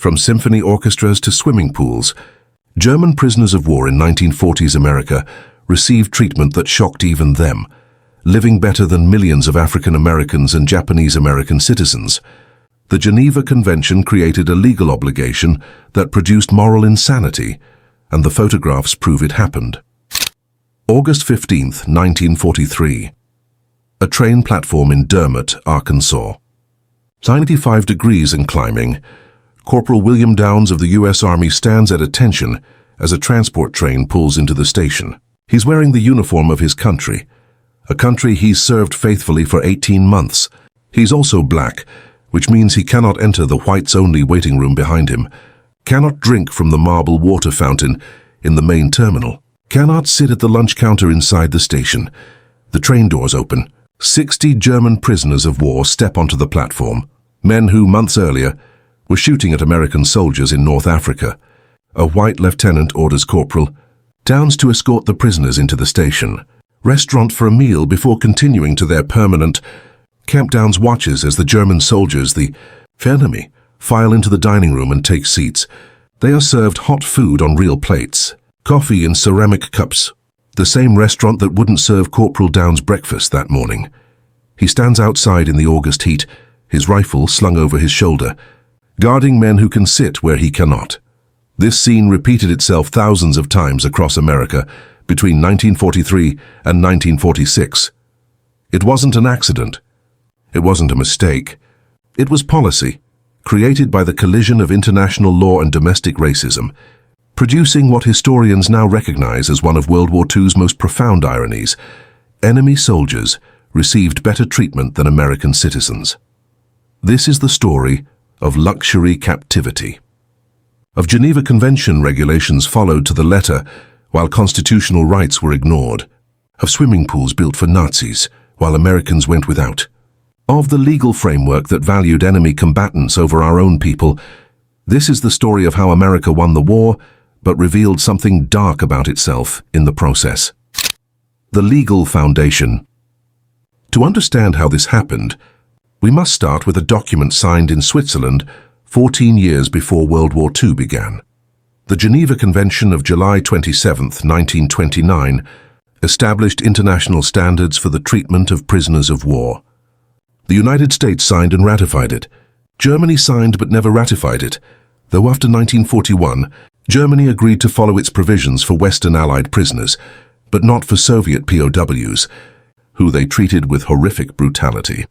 From symphony orchestras to swimming pools, German prisoners of war in 1940s America received treatment that shocked even them, living better than millions of African Americans and Japanese American citizens. The Geneva Convention created a legal obligation that produced moral insanity, and the photographs prove it happened. August 15, 1943. A train platform in Internment, Arkansas. 95 degrees and climbing. Corporal William Downs of the U.S. Army stands at attention as a transport train pulls into the station. He's wearing the uniform of his country, a country he's served faithfully for 18 months. He's also black, which means he cannot enter the whites-only waiting room behind him, cannot drink from the marble water fountain in the main terminal, cannot sit at the lunch counter inside the station. The train doors open. 60 German prisoners of war step onto the platform, men who, months earlier, were shooting at American soldiers in North Africa. A white lieutenant orders Corporal Downs to escort the prisoners into the station restaurant for a meal before continuing to their permanent camp. Downs watches as the German soldiers, the enemy, file into the dining room and take seats. They are served hot food on real plates, coffee in ceramic cups, the same restaurant that wouldn't serve Corporal Downs breakfast that morning. He stands outside in the August heat, his rifle slung over his shoulder, guarding men who can sit where he cannot. This scene repeated itself thousands of times across America between 1943 and 1946. It wasn't an accident. It wasn't a mistake. It was policy, created by the collision of international law and domestic racism, producing what historians now recognize as one of World War II's most profound ironies. Enemy soldiers received better treatment than American citizens. This is the story of luxury captivity. Of Geneva Convention regulations followed to the letter while constitutional rights were ignored. Of swimming pools built for Nazis while Americans went without. Of the legal framework that valued enemy combatants over our own people. This is the story of how America won the war, but revealed something dark about itself in the process. The legal foundation. To understand how this happened, we must start with a document signed in Switzerland 14 years before World War II began. The Geneva Convention of July 27, 1929, established international standards for the treatment of prisoners of war. The United States signed and ratified it. Germany signed but never ratified it, though after 1941, Germany agreed to follow its provisions for Western Allied prisoners, but not for Soviet POWs, who they treated with horrific brutality.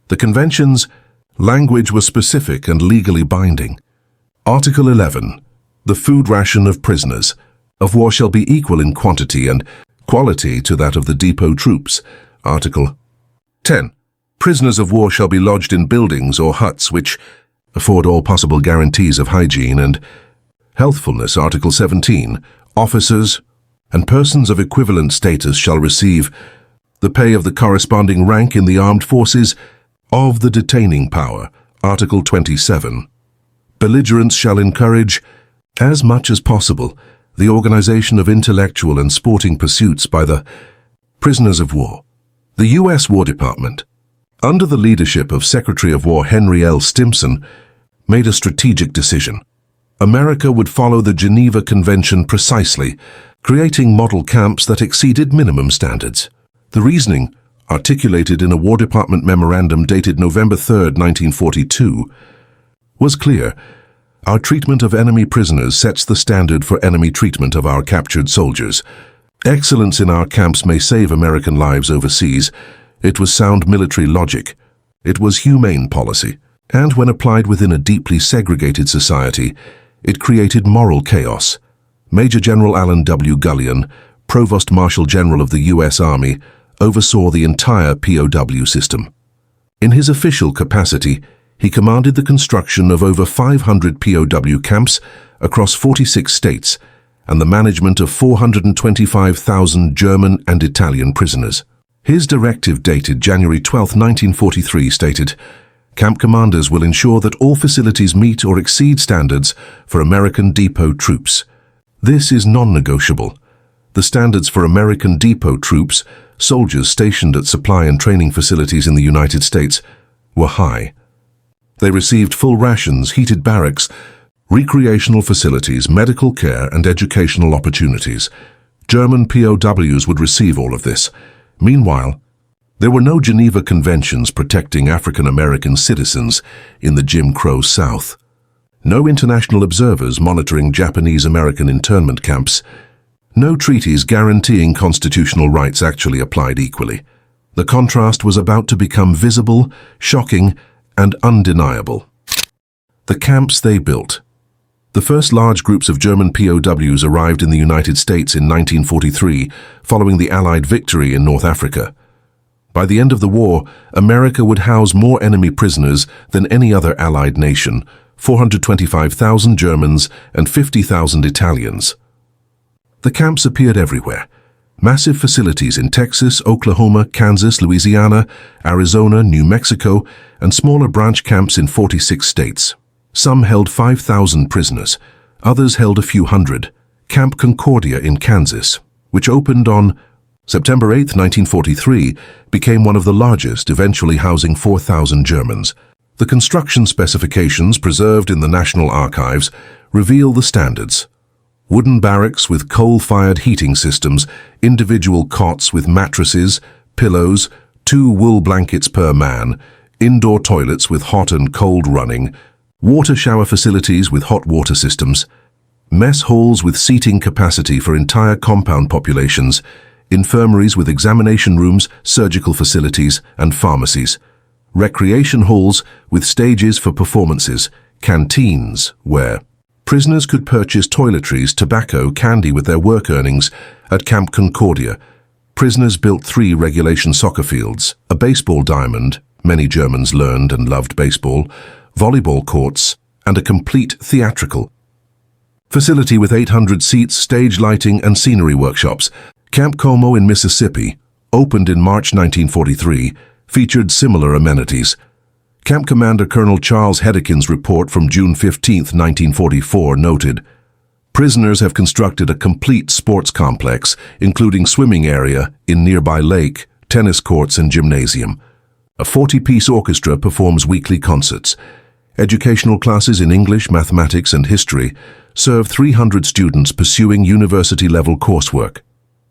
The convention's language was specific and legally binding. Article 11. The food ration of prisoners of war shall be equal in quantity and quality to that of the depot troops. Article 10. Prisoners of war shall be lodged in buildings or huts which afford all possible guarantees of hygiene and healthfulness. Article 17. Officers and persons of equivalent status shall receive the pay of the corresponding rank in the armed forces of the detaining power. Article 27. Belligerents shall encourage, as much as possible, the organization of intellectual and sporting pursuits by the prisoners of war. The U.S. War Department, under the leadership of Secretary of War Henry L. Stimson, made a strategic decision. America would follow the Geneva Convention precisely, creating model camps that exceeded minimum standards. The reasoning, articulated in a War Department memorandum dated November 3, 1942, was clear. Our treatment of enemy prisoners sets the standard for enemy treatment of our captured soldiers. Excellence in our camps may save American lives overseas. It was sound military logic. It was humane policy. And when applied within a deeply segregated society, it created moral chaos. Major General Alan W. Gullion, Provost Marshal General of the U.S. Army, oversaw the entire POW system. In his official capacity, he commanded the construction of over 500 POW camps across 46 states and the management of 425,000 German and Italian prisoners. His directive dated January 12, 1943 stated, "Camp commanders will ensure that all facilities meet or exceed standards for American depot troops." This is non-negotiable. The standards for American depot troops, soldiers stationed at supply and training facilities in the United States, were high. They received full rations, heated barracks, Recreational facilities, medical care, and educational opportunities. German POWs would receive all of this. Meanwhile, there were no Geneva Conventions protecting African American citizens in the Jim Crow South. No international observers monitoring Japanese American internment camps. No treaties guaranteeing constitutional rights actually applied equally. The contrast was about to become visible, shocking, and undeniable. The camps they built. The first large groups of German POWs arrived in the United States in 1943, following the Allied victory in North Africa. By the end of the war, America would house more enemy prisoners than any other Allied nation, 425,000 Germans and 50,000 Italians. The camps appeared everywhere. Massive facilities in Texas, Oklahoma, Kansas, Louisiana, Arizona, New Mexico, and smaller branch camps in 46 states. Some held 5,000 prisoners, others held a few hundred. Camp Concordia in Kansas, which opened on September 8, 1943, became one of the largest, eventually housing 4,000 Germans. The construction specifications preserved in the National Archives reveal the standards. Wooden barracks with coal-fired heating systems, individual cots with mattresses, pillows, 2 wool blankets per man, indoor toilets with hot and cold running, water shower facilities with hot water systems, mess halls with seating capacity for entire compound populations, infirmaries with examination rooms, surgical facilities, and pharmacies, recreation halls with stages for performances, canteens where prisoners could purchase toiletries, tobacco, candy with their work earnings. At Camp Concordia, prisoners built 3 regulation soccer fields, a baseball diamond, many Germans learned and loved baseball, volleyball courts, and a complete theatrical facility with 800 seats, stage lighting, and scenery workshops. Camp Como in Mississippi, opened in March 1943, featured similar amenities. Camp Commander Colonel Charles Hedekin's report from June 15, 1944 noted, "Prisoners have constructed a complete sports complex, including swimming area in nearby lake, tennis courts, and gymnasium. A 40-piece orchestra performs weekly concerts. Educational classes in English, mathematics, and history serve 300 students pursuing university-level coursework.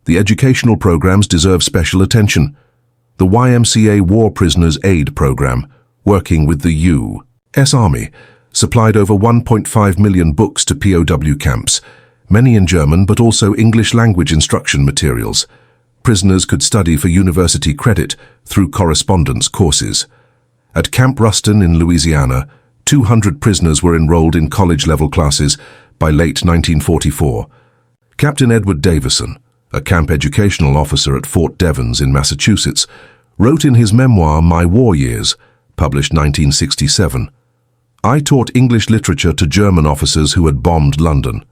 The educational programs deserve special attention. The YMCA War Prisoners Aid Program, working with the U.S. Army, supplied over 1.5 million books to POW camps, many in German but also English language instruction materials. Prisoners could study for university credit through correspondence courses. At Camp Ruston in Louisiana, 200 prisoners were enrolled in college-level classes by late 1944. Captain Edward Davison, a camp educational officer at Fort Devens in Massachusetts, wrote in his memoir My War Years, published 1967, "I taught English literature to German officers who had bombed London.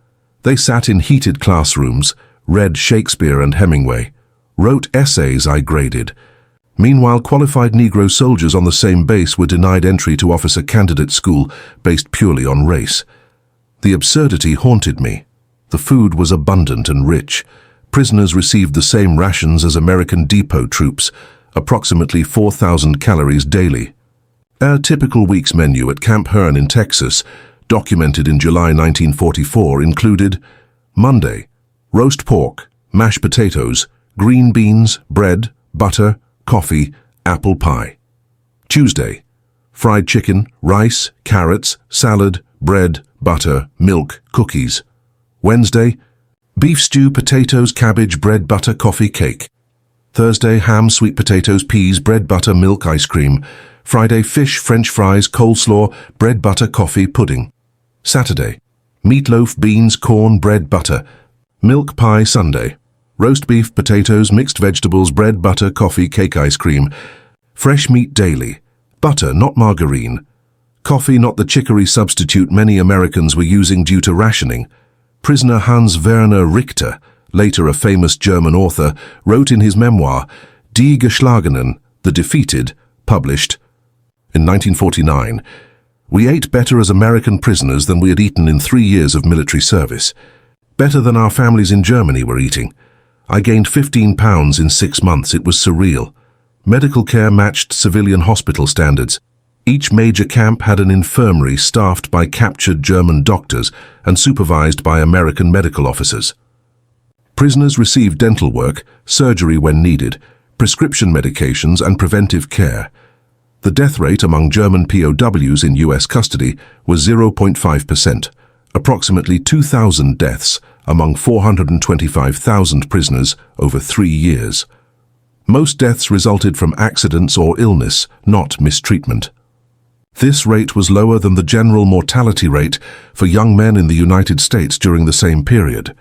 They sat in heated classrooms, read Shakespeare and Hemingway, wrote essays I graded. Meanwhile, qualified Negro soldiers on the same base were denied entry to officer candidate school based purely on race. The absurdity haunted me. The food was abundant and rich. Prisoners received the same rations as American depot troops, approximately 4,000 calories daily. A typical week's menu at Camp Hearne in Texas, documented in July 1944, included Monday, roast pork, mashed potatoes, green beans, bread, butter, coffee, apple pie. Tuesday, fried chicken, rice, carrots, salad, bread, butter, milk, cookies. Wednesday, beef stew, potatoes, cabbage, bread, butter, coffee, cake. Thursday, ham, sweet potatoes, peas, bread, butter, milk, ice cream. Friday, fish, French fries, coleslaw, bread, butter, coffee, pudding. Saturday, meatloaf, beans, corn, bread, butter, milk pie. Sunday, roast beef, potatoes, mixed vegetables, bread, butter, coffee, cake, ice cream. Fresh meat daily. Butter, not margarine. Coffee, not the chicory substitute many Americans were using due to rationing. Prisoner Hans Werner Richter, later a famous German author, wrote in his memoir, Die Geschlagenen, The Defeated, published in 1949, "We ate better as American prisoners than we had eaten in 3 years of military service. Better than our families in Germany were eating. I gained 15 pounds in 6 months. It was surreal. Medical care matched civilian hospital standards. Each major camp had an infirmary staffed by captured German doctors and supervised by American medical officers. Prisoners received dental work, surgery when needed, prescription medications and preventive care. The death rate among German POWs in US custody was 0.5%, approximately 2,000 deaths among 425,000 prisoners over 3 years. Most deaths resulted from accidents or illness, not mistreatment. This rate was lower than the general mortality rate for young men in the United States during the same period.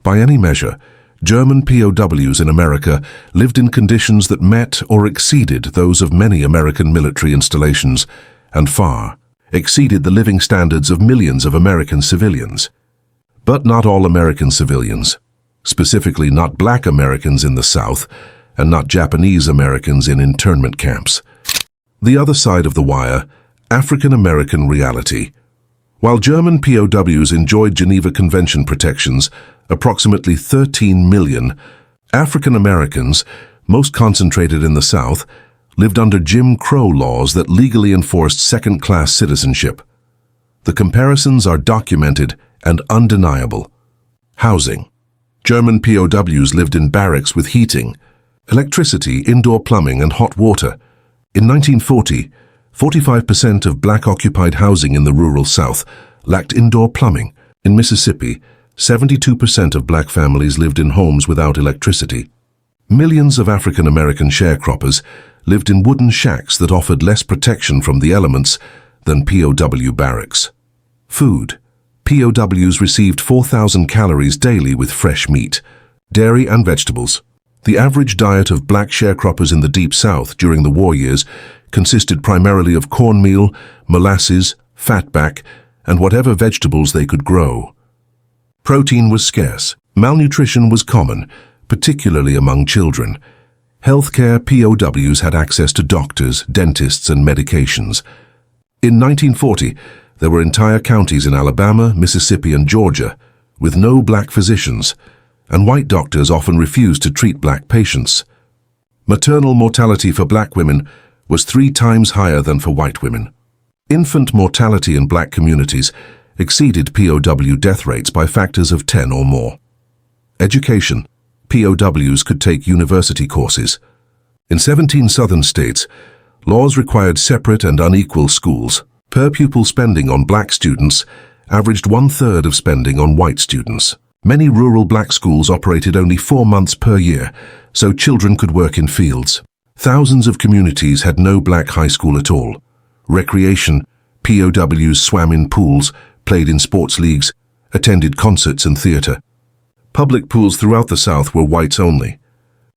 By any measure, German POWs in America lived in conditions that met or exceeded those of many American military installations, and far exceeded the living standards of millions of American civilians. But not all American civilians, specifically not black Americans in the South, and not Japanese Americans in internment camps. The other side of the wire, African American reality. While German POWs enjoyed Geneva Convention protections, approximately 13 million African Americans, most concentrated in the South, lived under Jim Crow laws that legally enforced second-class citizenship. The comparisons are documented and undeniable. Housing. German POWs lived in barracks with heating, electricity, indoor plumbing, and hot water. In 1940, 45% of black-occupied housing in the rural South lacked indoor plumbing. In Mississippi, 72% of black families lived in homes without electricity. Millions of African American sharecroppers lived in wooden shacks that offered less protection from the elements than POW barracks. Food. POWs received 4,000 calories daily with fresh meat, dairy and vegetables. The average diet of black sharecroppers in the Deep South during the war years consisted primarily of cornmeal, molasses, fatback, and whatever vegetables they could grow. Protein was scarce. Malnutrition was common, particularly among children. Healthcare POWs had access to doctors, dentists, and medications. In 1940, there were entire counties in Alabama, Mississippi, and Georgia with no black physicians, and white doctors often refused to treat black patients. Maternal mortality for black women was 3 times higher than for white women. Infant mortality in black communities exceeded POW death rates by factors of 10 or more. Education. POWs could take university courses. In 17 southern states, laws required separate and unequal schools. Per-pupil spending on black students averaged 1/3 of spending on white students. Many rural black schools operated only 4 months per year, so children could work in fields. Thousands of communities had no black high school at all. Recreation. POWs swam in pools, played in sports leagues, attended concerts and theater. Public pools throughout the South were whites only.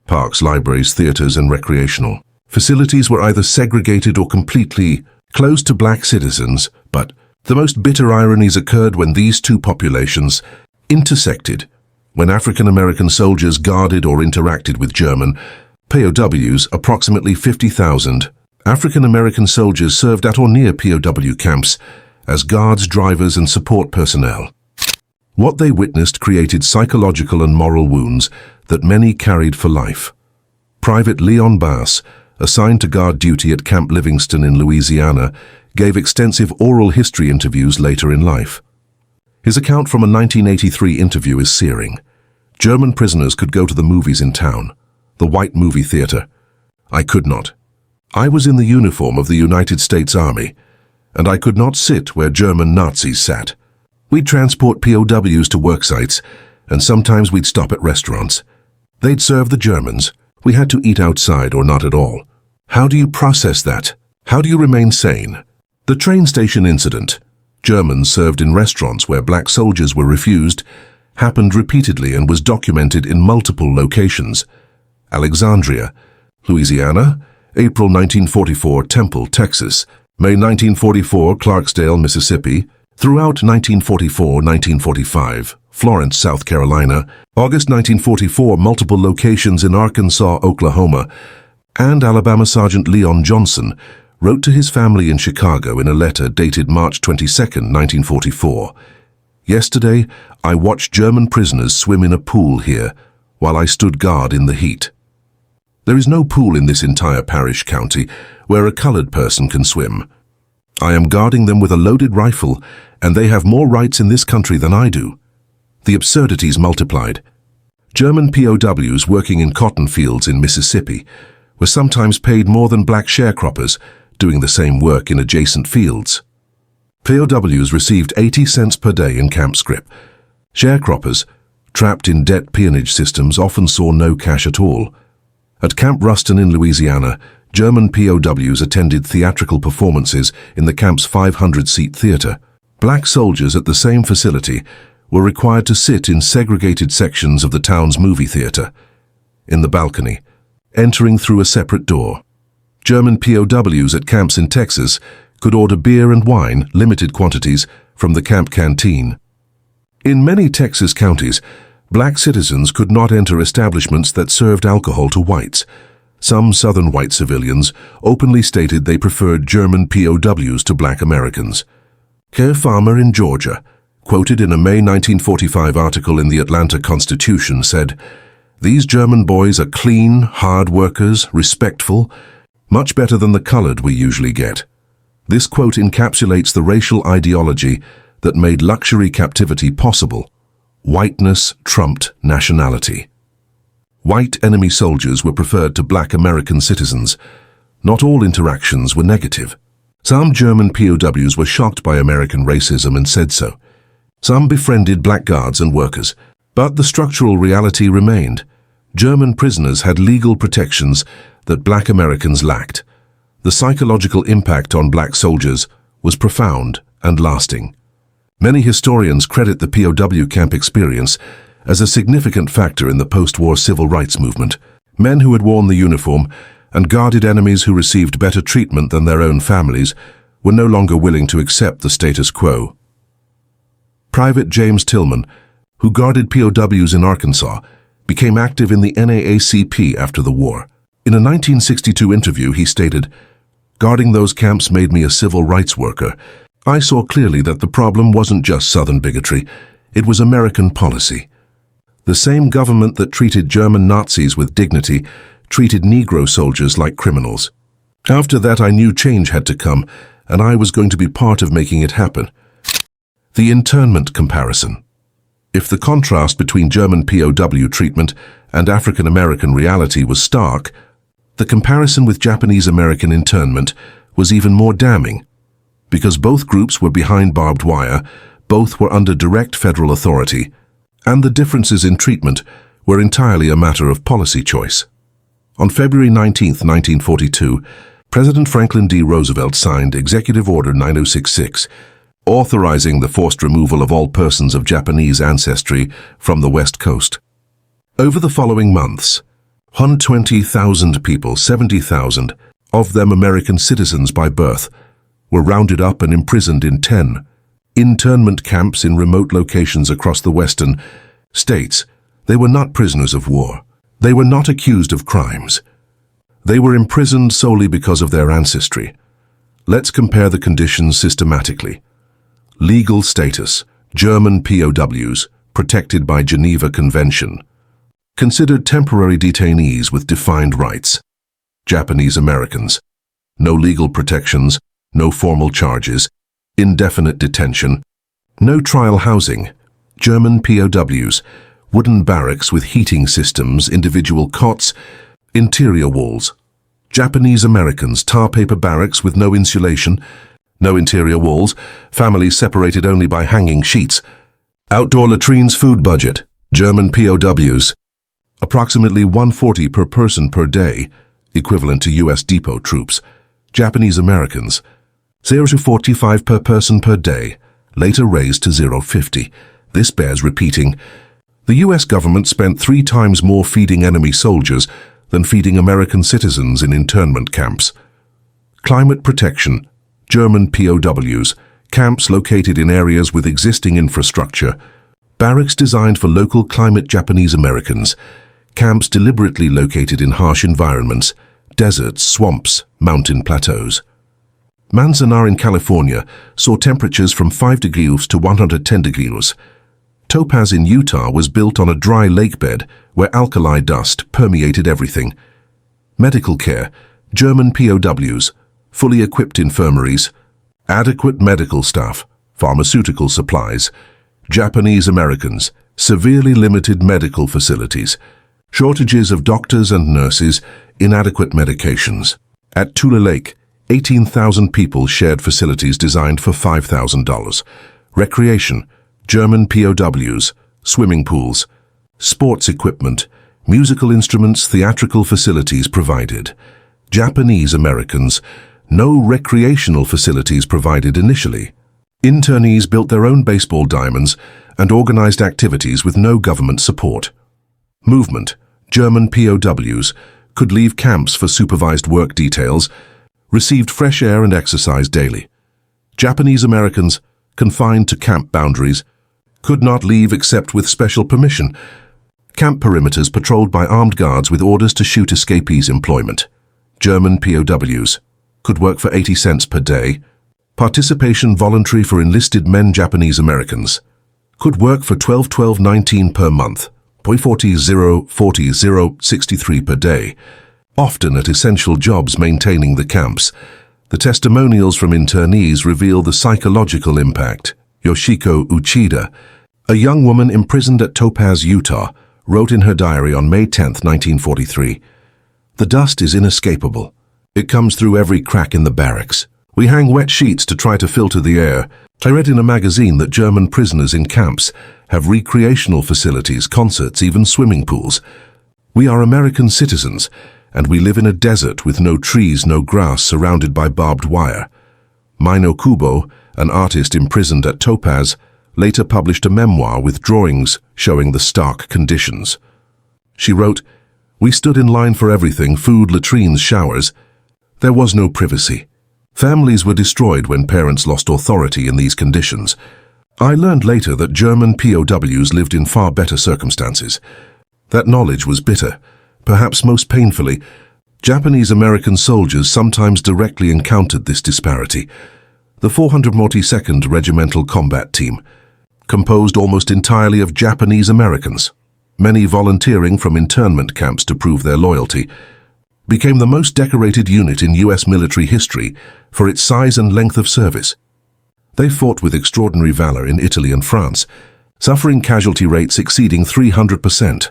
Parks, libraries, theaters, and recreational facilities were either segregated or completely closed to black citizens, but the most bitter ironies occurred when these two populations intersected. When African American soldiers guarded or interacted with German POWs, approximately 50,000 African American soldiers served at or near POW camps as guards, drivers, and support personnel. What they witnessed created psychological and moral wounds that many carried for life. Private Leon Bass, assigned to guard duty at Camp Livingston in Louisiana, gave extensive oral history interviews later in life. His account from a 1983 interview is searing. German prisoners could go to the movies in town, the white movie theater. I could not. I was in the uniform of the United States Army, and I could not sit where German Nazis sat. We'd transport POWs to work sites, and sometimes we'd stop at restaurants. They'd serve the Germans. We had to eat outside or not at all. How do you process that? How do you remain sane? The train station incident, Germans served in restaurants where black soldiers were refused, happened repeatedly and was documented in multiple locations. Alexandria, Louisiana, April 1944, Temple, Texas, May 1944, Clarksdale, Mississippi, throughout 1944-1945, Florence, South Carolina, August 1944, multiple locations in Arkansas, Oklahoma, and Alabama Sergeant Leon Johnson wrote to his family in Chicago in a letter dated March 22, 1944. Yesterday, I watched German prisoners swim in a pool here while I stood guard in the heat. There is no pool in this entire parish county where a colored person can swim. I am guarding them with a loaded rifle, and they have more rights in this country than I do. The absurdities multiplied. German POWs working in cotton fields in Mississippi were sometimes paid more than black sharecroppers doing the same work in adjacent fields. POWs received 80 cents per day in camp scrip. Sharecroppers, trapped in debt peonage systems, often saw no cash at all. At Camp Ruston in Louisiana, German POWs attended theatrical performances in the camp's 500-seat theater. Black soldiers at the same facility were required to sit in segregated sections of the town's movie theater, in the balcony, entering through a separate door. German POWs at camps in Texas could order beer and wine, limited quantities, from the camp canteen. In many Texas counties, black citizens could not enter establishments that served alcohol to whites. Some Southern white civilians openly stated they preferred German POWs to black Americans. Krammer in Georgia, quoted in a May 1945 article in the Atlanta Constitution, said, "These German boys are clean, hard workers, respectful, much better than the colored we usually get." This quote encapsulates the racial ideology that made luxury captivity possible. Whiteness trumped nationality. White enemy soldiers were preferred to black American citizens. Not all interactions were negative. Some German POWs were shocked by American racism and said so. Some befriended black guards and workers. But the structural reality remained. German prisoners had legal protections that black Americans lacked. The psychological impact on black soldiers was profound and lasting. Many historians credit the POW camp experience as a significant factor in the post-war civil rights movement. Men who had worn the uniform and guarded enemies who received better treatment than their own families were no longer willing to accept the status quo. Private James Tillman, who guarded POWs in Arkansas, became active in the NAACP after the war. In a 1962 interview, he stated, "Guarding those camps made me a civil rights worker. I saw clearly that the problem wasn't just Southern bigotry, it was American policy. The same government that treated German Nazis with dignity treated Negro soldiers like criminals. After that, I knew change had to come, and I was going to be part of making it happen." The internment comparison. If the contrast between German POW treatment and African-American reality was stark, the comparison with Japanese-American internment was even more damning. Because both groups were behind barbed wire, both were under direct federal authority, and the differences in treatment were entirely a matter of policy choice. On February 19, 1942, President Franklin D. Roosevelt signed Executive Order 9066, authorizing the forced removal of all persons of Japanese ancestry from the West Coast. Over the following months, 120,000 people, 70,000, of them American citizens by birth, were rounded up and imprisoned in 10 internment camps in remote locations across the western states. They were not prisoners of war. They were not accused of crimes. They were imprisoned solely because of their ancestry. Let's compare the conditions systematically. Legal status: German POWs, protected by Geneva Convention. Considered temporary detainees with defined rights. Japanese Americans: no legal protections, no formal charges, indefinite detention, no trial housing. German POWs: wooden barracks with heating systems, individual cots, interior walls. Japanese Americans: tar paper barracks with no insulation, no interior walls, families separated only by hanging sheets. Outdoor latrines. Food budget: German POWs: approximately $140 per person per day, equivalent to U.S. depot troops. Japanese Americans: $0 to $45 per person per day, later raised to $0.50. This bears repeating. The U.S. government spent 3 times more feeding enemy soldiers than feeding American citizens in internment camps. Climate protection: German POWs, camps located in areas with existing infrastructure, barracks designed for local climate. Japanese Americans, camps deliberately located in harsh environments, deserts, swamps, mountain plateaus. Manzanar in California saw temperatures from 5 degrees to 110 degrees. Topaz in Utah was built on a dry lake bed where alkali dust permeated everything. Medical care: German POWs, fully equipped infirmaries, Adequate medical staff, pharmaceutical supplies. Japanese Americans, severely limited medical facilities. Shortages of doctors and nurses, inadequate medications. At Tula Lake, 18,000 people shared facilities designed for $5,000. Recreation, German POWs, swimming pools, sports equipment, musical instruments, theatrical facilities provided. Japanese Americans, no recreational facilities provided initially. Internees built their own baseball diamonds and organized activities with no government support. Movement, German POWs, could leave camps for supervised work details, received fresh air and exercise daily. Japanese Americans, confined to camp boundaries, could not leave except with special permission. Camp perimeters patrolled by armed guards with orders to shoot escapees. Employment, German POWs, could work for 80 cents per day. Participation voluntary for enlisted men. Japanese Americans could work for $12.19 per month, $40.63 per day, often at essential jobs maintaining the camps. The testimonials from internees reveal the psychological impact. Yoshiko Uchida, a young woman imprisoned at Topaz, Utah, wrote in her diary on May 10, 1943, "The dust is inescapable. It comes through every crack in the barracks. We hang wet sheets to try to filter the air. I read in a magazine that German prisoners in camps have recreational facilities, concerts, even swimming pools. We are American citizens, and we live in a desert with no trees, no grass, surrounded by barbed wire." Mino Kubo, an artist imprisoned at Topaz, later published a memoir with drawings showing the stark conditions. She wrote, "We stood in line for everything, food, latrines, showers. There was no privacy. Families were destroyed when parents lost authority in these conditions. I learned later that German POWs lived in far better circumstances. That knowledge was bitter. Perhaps most painfully, Japanese American soldiers sometimes directly encountered this disparity. The 442nd Regimental Combat Team, composed almost entirely of Japanese Americans, many volunteering from internment camps to prove their loyalty, became the most decorated unit in U.S. military history for its size and length of service. They fought with extraordinary valor in Italy and France, suffering casualty rates exceeding 300%.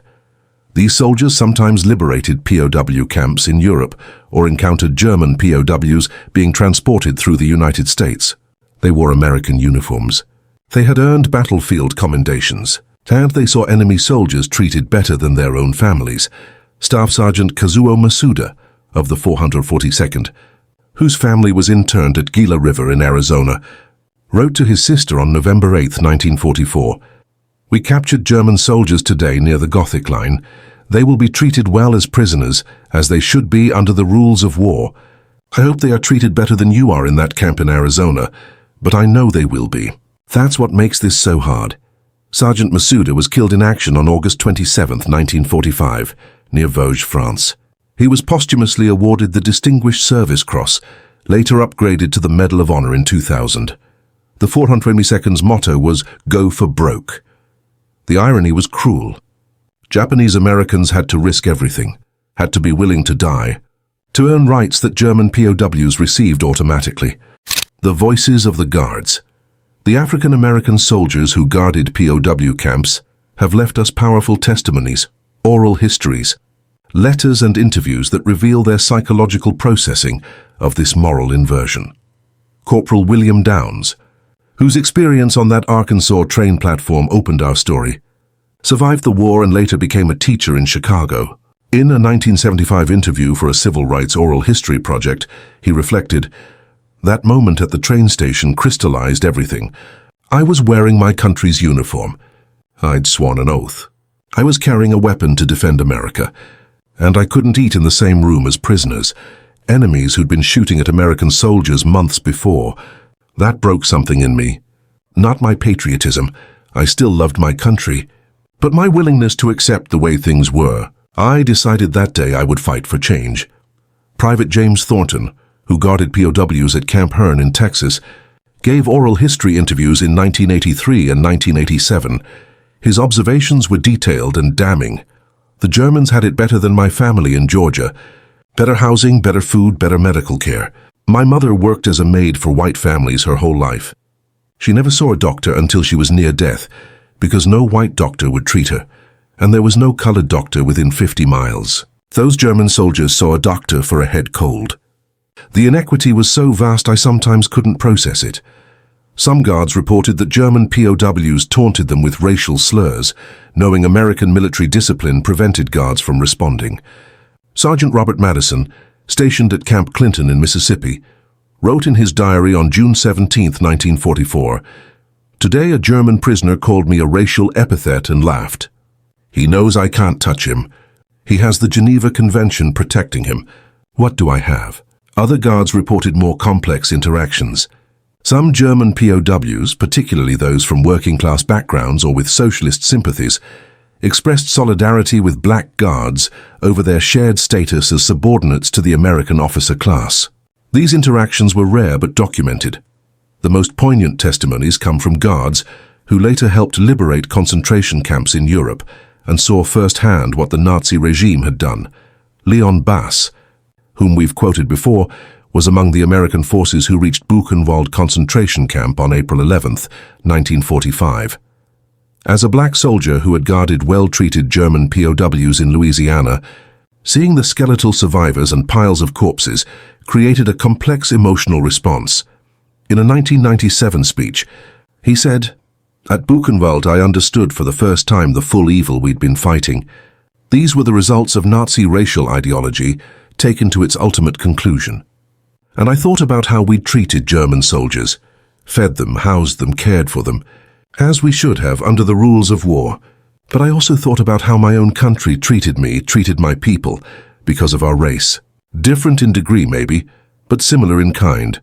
These soldiers sometimes liberated POW camps in Europe or encountered German POWs being transported through the United States. They wore American uniforms. They had earned battlefield commendations, and they saw enemy soldiers treated better than their own families. Staff Sergeant Kazuo Masuda of the 442nd, whose family was interned at Gila River in Arizona, wrote to his sister on November 8, 1944, "We captured German soldiers today near the Gothic line. They will be treated well as prisoners, as they should be under the rules of war. I hope they are treated better than you are in that camp in Arizona, but I know they will be. That's what makes this so hard." Sergeant Masuda was killed in action on August 27, 1945, near Vosges, France. He was posthumously awarded the Distinguished Service Cross, later upgraded to the Medal of Honor in 2000. The 422nd's motto was "Go for broke." The irony was cruel. Japanese Americans had to risk everything, had to be willing to die, to earn rights that German POWs received automatically. The voices of the guards. The African American soldiers who guarded POW camps have left us powerful testimonies, oral histories, letters and interviews that reveal their psychological processing of this moral inversion. Corporal William Downs, whose experience on that Arkansas train platform opened our story, survived the war and later became a teacher in Chicago. In a 1975 interview for a civil rights oral history project, he reflected, "That moment at the train station crystallized everything. I was wearing my country's uniform. I'd sworn an oath. I was carrying a weapon to defend America. And I couldn't eat in the same room as prisoners, enemies who'd been shooting at American soldiers months before. That broke something in me. Not my patriotism. I still loved my country. But my willingness to accept the way things were. I decided that day I would fight for change." Private James Thornton, who guarded POWs at Camp Hearne in Texas, gave oral history interviews in 1983 and 1987. His observations were detailed and damning. "The Germans had it better than my family in Georgia. Better housing, better food, better medical care. My mother worked as a maid for white families her whole life. She never saw a doctor until she was near death, because no white doctor would treat her, and there was no colored doctor within 50 miles. Those German soldiers saw a doctor for a head cold. The inequity was so vast I sometimes couldn't process it. Some guards reported that German POWs taunted them with racial slurs, knowing American military discipline prevented guards from responding. Sergeant Robert Madison, stationed at Camp Clinton in Mississippi, wrote in his diary on June 17, 1944, "Today a German prisoner called me a racial epithet and laughed. He knows I can't touch him. He has the Geneva Convention protecting him. What do I have?" Other guards reported more complex interactions. Some German POWs, particularly those from working-class backgrounds or with socialist sympathies, expressed solidarity with black guards over their shared status as subordinates to the American officer class. These interactions were rare but documented. The most poignant testimonies come from guards who later helped liberate concentration camps in Europe and saw firsthand what the Nazi regime had done. Leon Bass, whom we've quoted before, was among the American forces who reached Buchenwald concentration camp on April 11, 1945. As a black soldier who had guarded well-treated German POWs in Louisiana, seeing the skeletal survivors and piles of corpses created a complex emotional response. In a 1997 speech, he said, "At Buchenwald I understood for the first time the full evil we'd been fighting. These were the results of Nazi racial ideology taken to its ultimate conclusion. And I thought about how we'd treated German soldiers, fed them, housed them, cared for them, as we should have under the rules of war. But I also thought about how my own country treated me, treated my people, because of our race. Different in degree maybe, but similar in kind.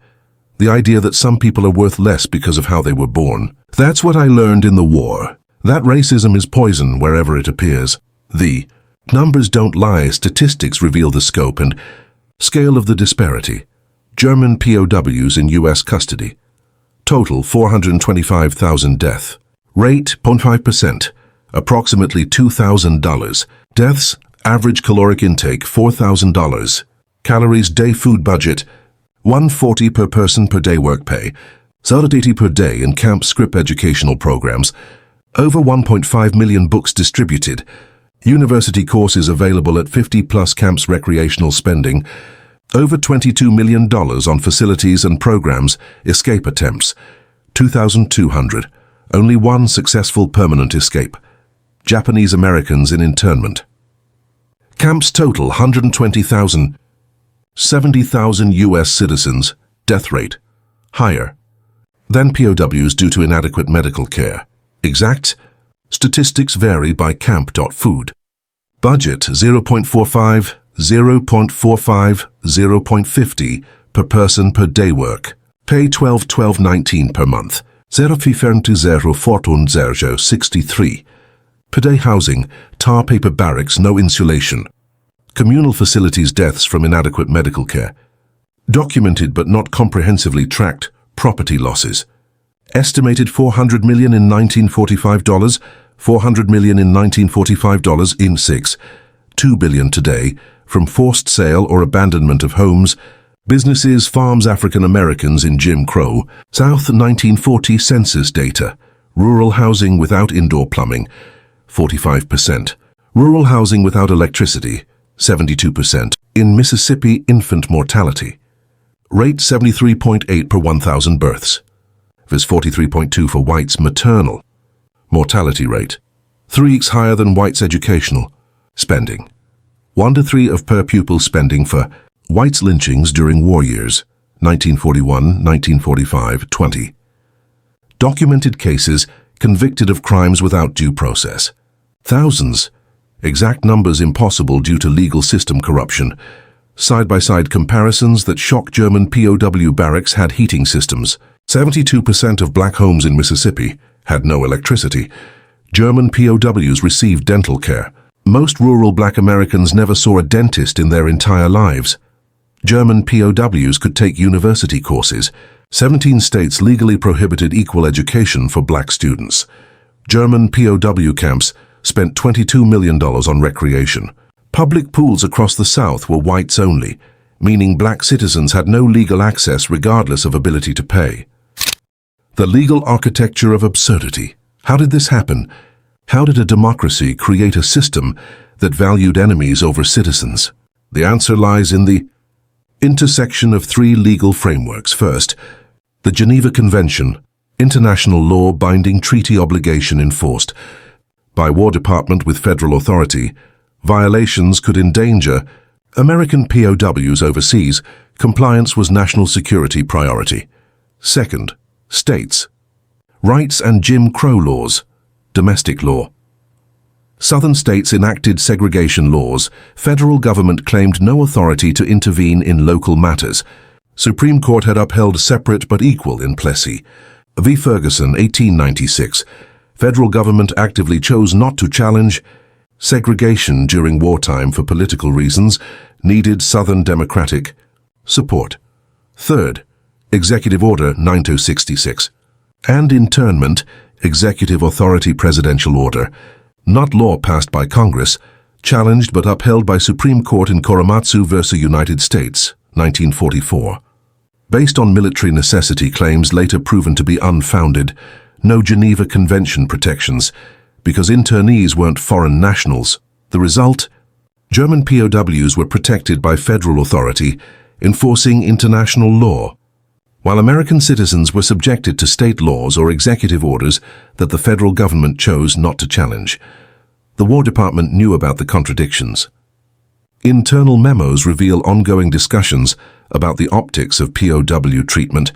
The idea that some people are worth less because of how they were born. That's what I learned in the war. That racism is poison wherever it appears. The numbers don't lie, statistics reveal the scope and scale of the disparity. German POWs in U.S. custody. Total 425,000 death. Rate 0.5%, approximately $2,000. Deaths, average caloric intake $4,000. Calories day food budget, $140 per person per day work pay. Solidarity per day in camp script educational programs. Over 1.5 million books distributed. University courses available at 50+ camps. Recreational spending. Over $22 million on facilities and programs. Escape attempts, 2,200. Only one successful permanent escape. Japanese Americans in internment. Camps total 120,000. 70,000 U.S. citizens. Death rate higher than POWs due to inadequate medical care. Exact statistics vary by camp.food. Budget 0.45, 0.45, 0.50 per person per day work. Pay 12.19 per month. 0,0 per day housing, tar paper barracks, no insulation. Communal facilities deaths from inadequate medical care. Documented but not comprehensively tracked property losses. Estimated $400 million in 1945 dollars, $400 million in 1945 dollars in $2 billion today from forced sale or abandonment of homes, businesses, farms, African Americans in Jim Crow, South 1940 census data, rural housing without indoor plumbing, 45%, rural housing without electricity, 72%. In Mississippi, infant mortality rate 73.8 per 1,000 births, versus 43.2 for whites. Maternal mortality rate 3x higher than whites. Educational spending 1 to 3 of per pupil spending for whites. Lynchings during war years 1941, 1945, 20. Documented cases convicted of crimes without due process, thousands. Exact numbers impossible due to legal system corruption. Side-by-side comparisons that shock. German POW barracks had heating systems. 72% of black homes in Mississippi had no electricity. German POWs received dental care. Most rural black Americans never saw a dentist in their entire lives. German POWs could take university courses. 17 states legally prohibited equal education for black students. German POW camps spent $22 million on recreation. Public pools across the South were whites only, meaning black citizens had no legal access regardless of ability to pay. The legal architecture of absurdity. How did this happen? How did a democracy create a system that valued enemies over citizens? The answer lies in the intersection of three legal frameworks. First, the Geneva Convention, international law binding treaty obligation enforced by War Department with federal authority. Violations could endanger American POWs overseas. Compliance was national security priority. Second, states. Rights and Jim Crow laws, domestic law. Southern states enacted segregation laws. Federal government claimed no authority to intervene in local matters. Supreme Court had upheld separate but equal in Plessy v. Ferguson, 1896. Federal government actively chose not to challenge segregation during wartime for political reasons, needed Southern Democratic support. Third, Executive Order 9266 and Internment, Executive Authority Presidential Order, not law passed by Congress, challenged but upheld by Supreme Court in Korematsu v. United States, 1944. Based on military necessity claims later proven to be unfounded, no Geneva Convention protections, because internees weren't foreign nationals. The result? German POWs were protected by federal authority, enforcing international law, while American citizens were subjected to state laws or executive orders that the federal government chose not to challenge. The War Department knew about the contradictions. Internal memos reveal ongoing discussions about the optics of POW treatment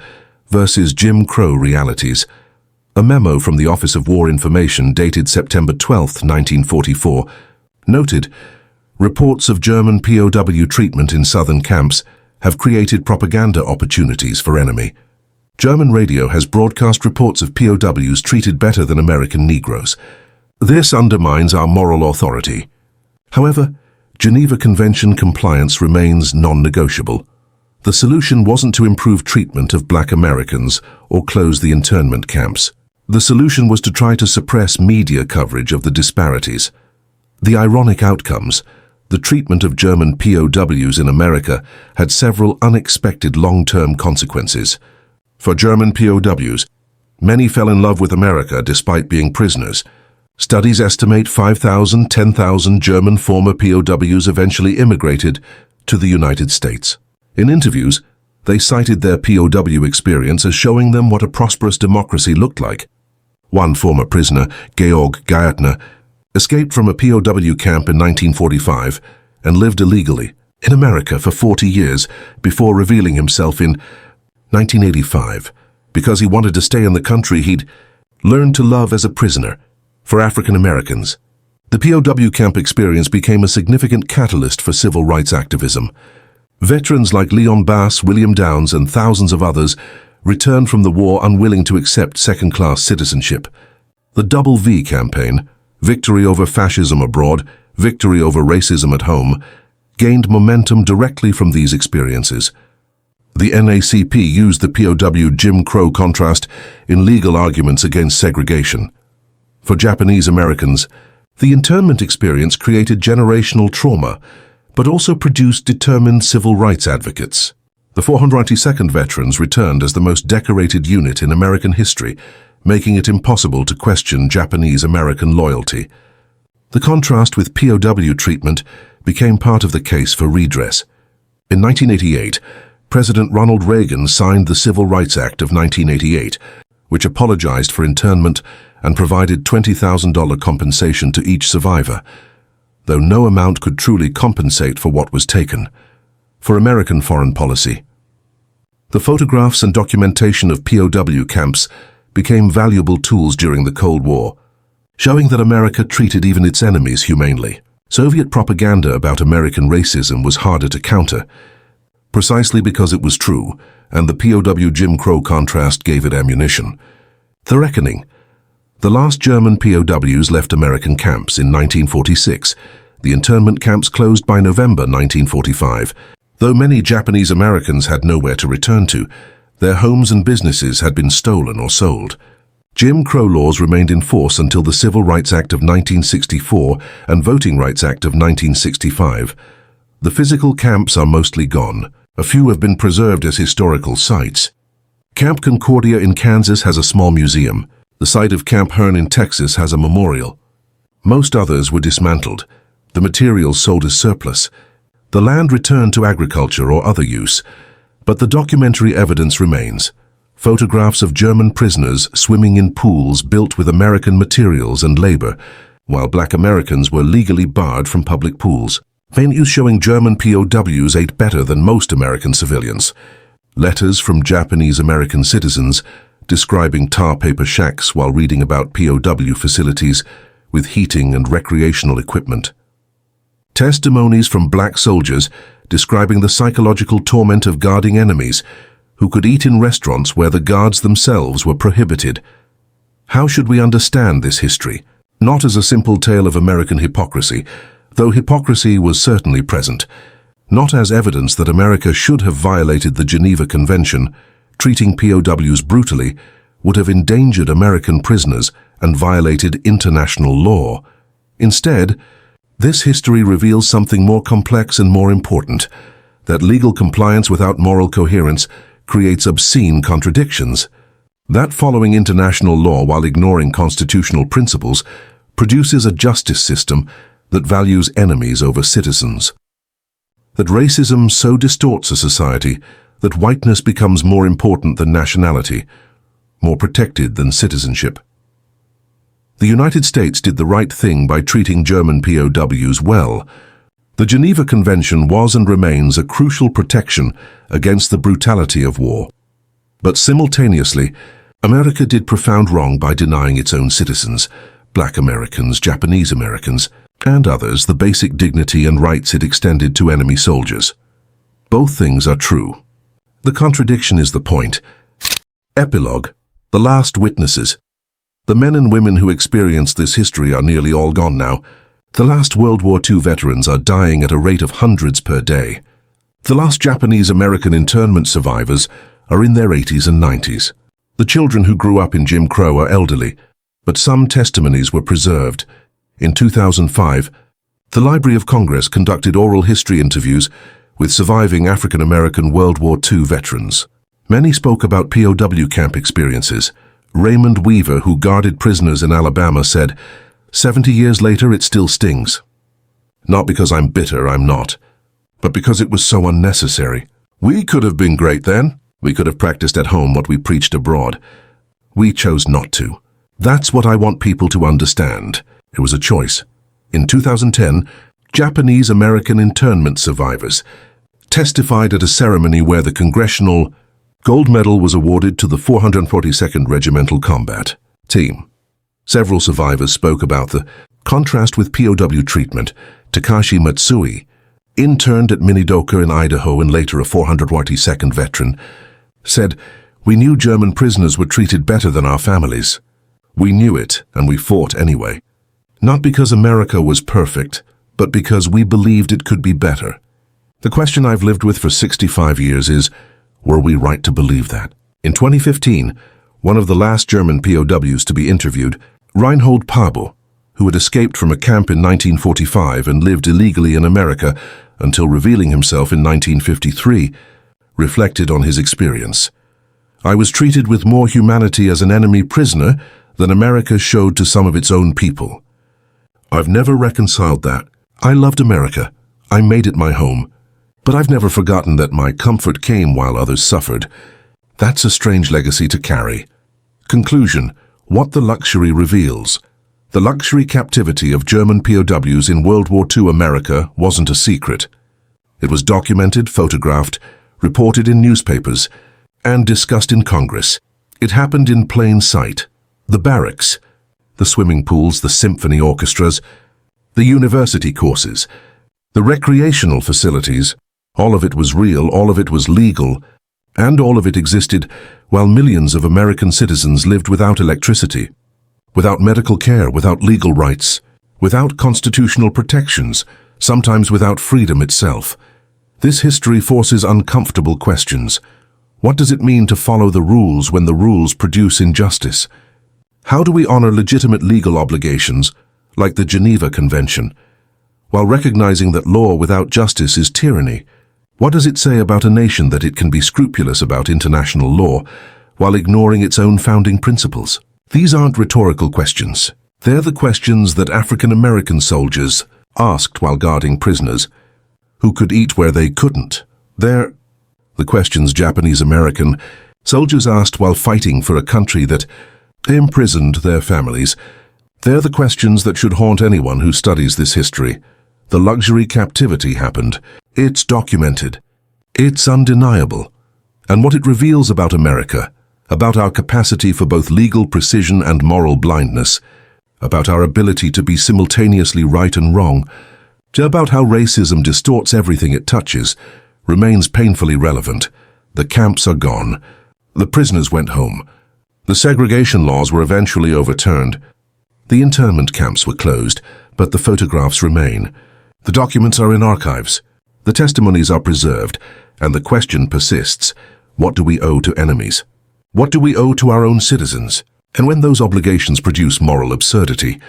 versus Jim Crow realities. A memo from the Office of War Information dated September 12, 1944, noted, reports of German POW treatment in southern camps have created propaganda opportunities for enemy. German radio has broadcast reports of POWs treated better than American Negroes. This undermines our moral authority. However, Geneva Convention compliance remains non-negotiable. The solution wasn't to improve treatment of black Americans or close the internment camps. The solution was to try to suppress media coverage of the disparities. The ironic outcomes: the treatment of German POWs in America had several unexpected long-term consequences. For German POWs, many fell in love with America despite being prisoners. Studies estimate 5,000, 10,000 German former POWs eventually immigrated to the United States. In interviews, they cited their POW experience as showing them what a prosperous democracy looked like. One former prisoner, Georg Geithner, escaped from a POW camp in 1945 and lived illegally in America for 40 years before revealing himself in 1985. Because he wanted to stay in the country he'd learned to love as a prisoner. For African Americans, the POW camp experience became a significant catalyst for civil rights activism. Veterans like Leon Bass, William Downs, and thousands of others returned from the war unwilling to accept second-class citizenship. The Double V campaign, Victory Over Fascism Abroad, Victory Over Racism at Home, gained momentum directly from these experiences. The NACP used the POW Jim Crow contrast in legal arguments against segregation. For Japanese Americans, the internment experience created generational trauma, but also produced determined civil rights advocates. The 492nd Veterans returned as the most decorated unit in American history, making it impossible to question Japanese-American loyalty. The contrast with POW treatment became part of the case for redress. In 1988, President Ronald Reagan signed the Civil Rights Act of 1988, which apologized for internment and provided $20,000 compensation to each survivor, though no amount could truly compensate for what was taken. For American foreign policy, the photographs and documentation of POW camps became valuable tools during the Cold War, showing that America treated even its enemies humanely. Soviet propaganda about American racism was harder to counter, precisely because it was true, and the POW Jim Crow contrast gave it ammunition. The Reckoning. The last German POWs left American camps in 1946. The internment camps closed by November 1945. Though many Japanese Americans had nowhere to return to, their homes and businesses had been stolen or sold. Jim Crow laws remained in force until the Civil Rights Act of 1964 and Voting Rights Act of 1965. The physical camps are mostly gone. A few have been preserved as historical sites. Camp Concordia in Kansas has a small museum. The site of Camp Hearne in Texas has a memorial. Most others were dismantled. The materials sold as surplus. The land returned to agriculture or other use. But the documentary evidence remains. Photographs of German prisoners swimming in pools built with American materials and labor, while Black Americans were legally barred from public pools. Venues showing German POWs ate better than most American civilians. Letters from Japanese American citizens describing tar paper shacks while reading about POW facilities with heating and recreational equipment. Testimonies from black soldiers describing the psychological torment of guarding enemies who could eat in restaurants where the guards themselves were prohibited. How should we understand this history? Not as a simple tale of American hypocrisy, though hypocrisy was certainly present. Not as evidence that America should have violated the Geneva Convention. Treating POWs brutally would have endangered American prisoners and violated international law. Instead, this history reveals something more complex and more important, that legal compliance without moral coherence creates obscene contradictions. That following international law while ignoring constitutional principles produces a justice system that values enemies over citizens. That racism so distorts a society that whiteness becomes more important than nationality, more protected than citizenship. The United States did the right thing by treating German POWs well. The Geneva Convention was and remains a crucial protection against the brutality of war. But simultaneously, America did profound wrong by denying its own citizens, Black Americans, Japanese Americans, and others, the basic dignity and rights it extended to enemy soldiers. Both things are true. The contradiction is the point. Epilogue. The last witnesses. The men and women who experienced this history are nearly all gone now. The last World War II veterans are dying at a rate of hundreds per day. The last Japanese-American internment survivors are in their 80s and 90s. The children who grew up in Jim Crow are elderly, but some testimonies were preserved. In 2005, the Library of Congress conducted oral history interviews with surviving African-American World War II veterans. Many spoke about POW camp experiences. Raymond Weaver, who guarded prisoners in Alabama, said, 70 years later it still stings. Not because I'm bitter, I'm not, but because it was so unnecessary. We could have been great then. We could have practiced at home what we preached abroad. We chose not to. That's what I want people to understand. It was a choice. In 2010, Japanese-American internment survivors testified at a ceremony where the Congressional Gold Medal was awarded to the 442nd Regimental Combat Team. Several survivors spoke about the contrast with POW treatment. Takashi Matsui, interned at Minidoka in Idaho and later a 442nd veteran, said, "We knew German prisoners were treated better than our families. We knew it, and we fought anyway. Not because America was perfect, but because we believed it could be better." The question I've lived with for 65 years is, were we right to believe that? In 2015, one of the last German POWs to be interviewed, Reinhold Pabel, who had escaped from a camp in 1945 and lived illegally in America until revealing himself in 1953, reflected on his experience. "I was treated with more humanity as an enemy prisoner than America showed to some of its own people. I've never reconciled that. I loved America. I made it my home. But I've never forgotten that my comfort came while others suffered. That's a strange legacy to carry." Conclusion: what the luxury reveals. The luxury captivity of German POWs in World War II America wasn't a secret. It was documented, photographed, reported in newspapers, and discussed in Congress. It happened in plain sight. The barracks, the swimming pools, the symphony orchestras, the university courses, the recreational facilities. All of it was real, all of it was legal, and all of it existed while millions of American citizens lived without electricity, without medical care, without legal rights, without constitutional protections, sometimes without freedom itself. This history forces uncomfortable questions. What does it mean to follow the rules when the rules produce injustice? How do we honor legitimate legal obligations, like the Geneva Convention, while recognizing that law without justice is tyranny? What does it say about a nation that it can be scrupulous about international law while ignoring its own founding principles? These aren't rhetorical questions. They're the questions that African American soldiers asked while guarding prisoners who could eat where they couldn't. They're the questions Japanese American soldiers asked while fighting for a country that imprisoned their families. They're the questions that should haunt anyone who studies this history. The luxury captivity happened. It's documented. It's undeniable. And what it reveals about America, about our capacity for both legal precision and moral blindness, about our ability to be simultaneously right and wrong, about how racism distorts everything it touches, remains painfully relevant. The camps are gone. The prisoners went home. The segregation laws were eventually overturned. The internment camps were closed, but the photographs remain. The documents are in archives. The testimonies are preserved, and the question persists: what do we owe to enemies? What do we owe to our own citizens? And when those obligations produce moral absurdity,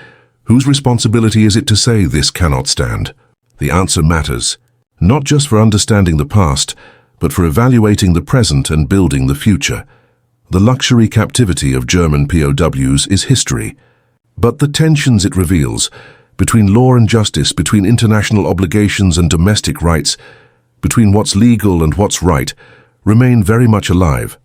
whose responsibility is it to say this cannot stand? The answer matters, not just for understanding the past, but for evaluating the present and building the future. The luxury captivity of German POWs is history, but the tensions it reveals, between law and justice, between international obligations and domestic rights, between what's legal and what's right, remain very much alive.